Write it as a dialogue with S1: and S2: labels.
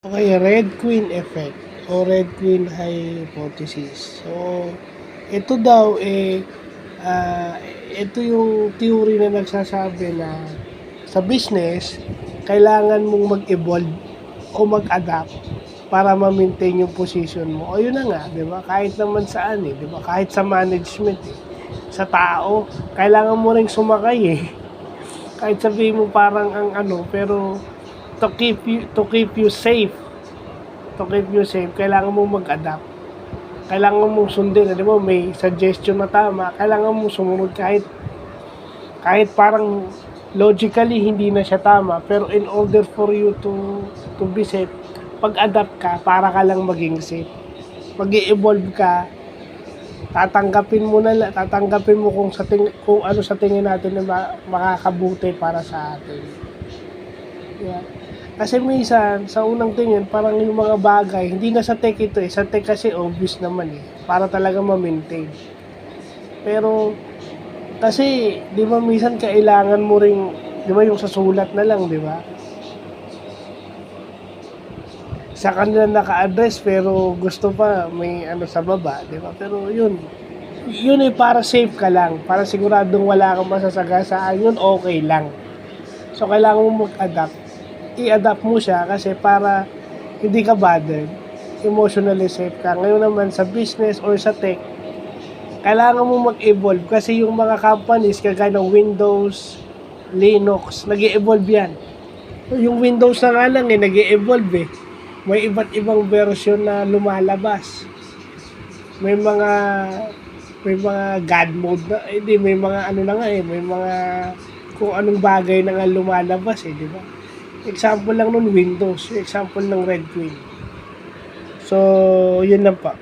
S1: Okay, Red Queen effect o Red Queen hypothesis. So, ito daw, ito yung theory na nagsasabi na sa business, kailangan mong mag-evolve o mag-adapt para ma-maintain yung position mo. O yun na nga, di ba? Kahit naman saan di ba? Kahit sa management sa tao, kailangan mo ring sumakay Kahit sabihin mo parang ang pero to keep you safe, kailangan mo mag-adapt. Kailangan mong sundin, di ba? May suggestion na tama, kailangan mong sumunod kahit parang logically hindi na siya tama, pero in order for you to be safe, pag-adapt ka para ka lang maging safe. Mag-i-evolve ka, tatanggapin mo kung ano sa tingin natin na makakabuti para sa atin. Yeah. Kasi minsan, sa unang tingin, parang yung mga bagay, hindi na sa tech ito Sa tech kasi obvious naman para talaga ma-maintain. Pero, kasi, di ba minsan kailangan mo ring, di ba yung sa sulat na lang, di ba? Sa kanila naka-address, pero gusto pa may sa baba, di ba? Pero yun para safe ka lang, para siguradong wala kang masasagasaan, yun okay lang. So, kailangan mo mag-adapt. I-adapt mo siya kasi para hindi ka bothered, emotionally safe ka. Ngayon naman sa business or sa tech, kailangan mo mag-evolve kasi yung mga companies kagaya ng Windows, Linux, nag-e-evolve yan. Yung Windows na nga lang nag-e-evolve May iba't ibang version na lumalabas. May mga God mode na, may mga na nga may mga kung anong bagay na nga lumalabas di ba? Example lang nun Windows, example ng Red Queen. So, yun lang pa.